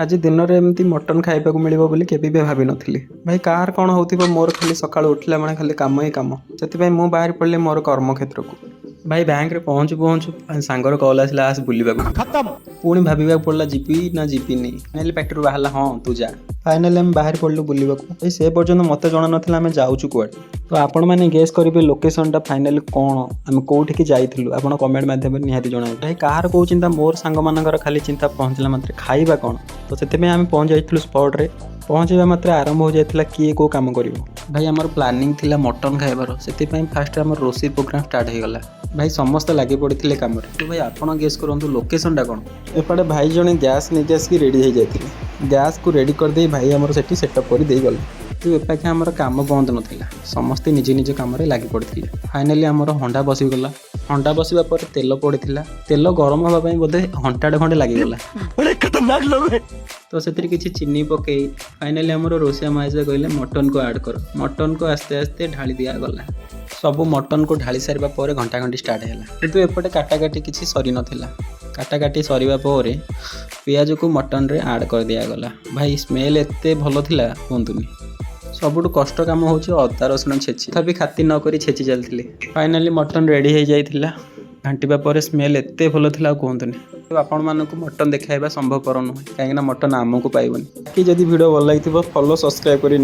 आज दिन में एमती मटन खाइबा मिले बोली केबे भी भाभी नथिली। भाई कार कौन होथिबो मोर खाली सकाळ उठला माने खाली काम ही काम। सेति मु बाहर पड़ले मोर कर्म क्षेत्र को। भाई बैंक रे पहुँचु पहुँचु सांगर कॉल आसला आस बुलिबाकू खत्म। पुणी भाविबा पड़ला जीपी ना जीपीनी फाइनली पैकेट बाहरला हाँ तू जा। फाइनली हम बाहर पड़लु बुलिबाकू। भाई से पर्यंत मते जणा नथिला आमे जाउछु कुआडे। तो आपण माने गेस करिवे लोकेशनटा फाइनली कोन आमे कोउठी की जाइथिलु आपण कमेंट माध्यम निहाती जणाउ। भाई कार को चिंता मोर सांग मानकर खाली चिंता पहुँचला मात्र खाइबा कोन। तो से आम पहुँच जाइलु स्पॉट रे पहुँचा मात्र आरंभ हो जाता किए को कम कर। भाई आमर प्लानिंग थिला मटन खाइबार से फास्ट आम रोषे प्रोग्राम स्टार्ट हो गला। भाई समस्त लगे पड़ते कम। तो भाई आपड़ गेस करूँ लोकेशनटा कौन। एपटे भाई जड़े गैस नहीं आसिक रेडी हो जाते गैस को रेडी करदे भाई आमर से सेटअप कर दे गले। तो एपाखे आमर काम बंद नाला समस्ते निज निज कम लगे पड़ते। फाइनाली आमर हंडा बसीगला हंडा बसवा पर तेल पड़ता तेल गरम होगापी बोधे घंटाटे खंडे लगिगला। तो से किसी चीनी पकई फाइनाली आमर रोषिया माइजा कहले मटन को ऐड कर। मटन को आस्ते आस्ते ढाली दिगला सब मटन को ढाली सारा पर घंटा घंटी स्टार्ट है। किंतु एपटे काटाकाटी किसी सरी नाला काटाकाटी सरीबा पर पियाज को मटन रे ऐड कर दिगला। भाई स्मेल एते भल थिला कहतुनी। सबुठ कष्ट काम हूँ अदा रसुण छेची तथापि खाती नक छेची चलती। फाइनाली मटन रेडी हो जाता घाटिबा पर स्मेल एते भल था कहतुनी। तो आपण मानक मटन देखाइबा संभवपर नुहे कहीं मटन आमको पाइबनी। कि जदि वीडियो भल लगी फॉलो सब्सक्राइब कर।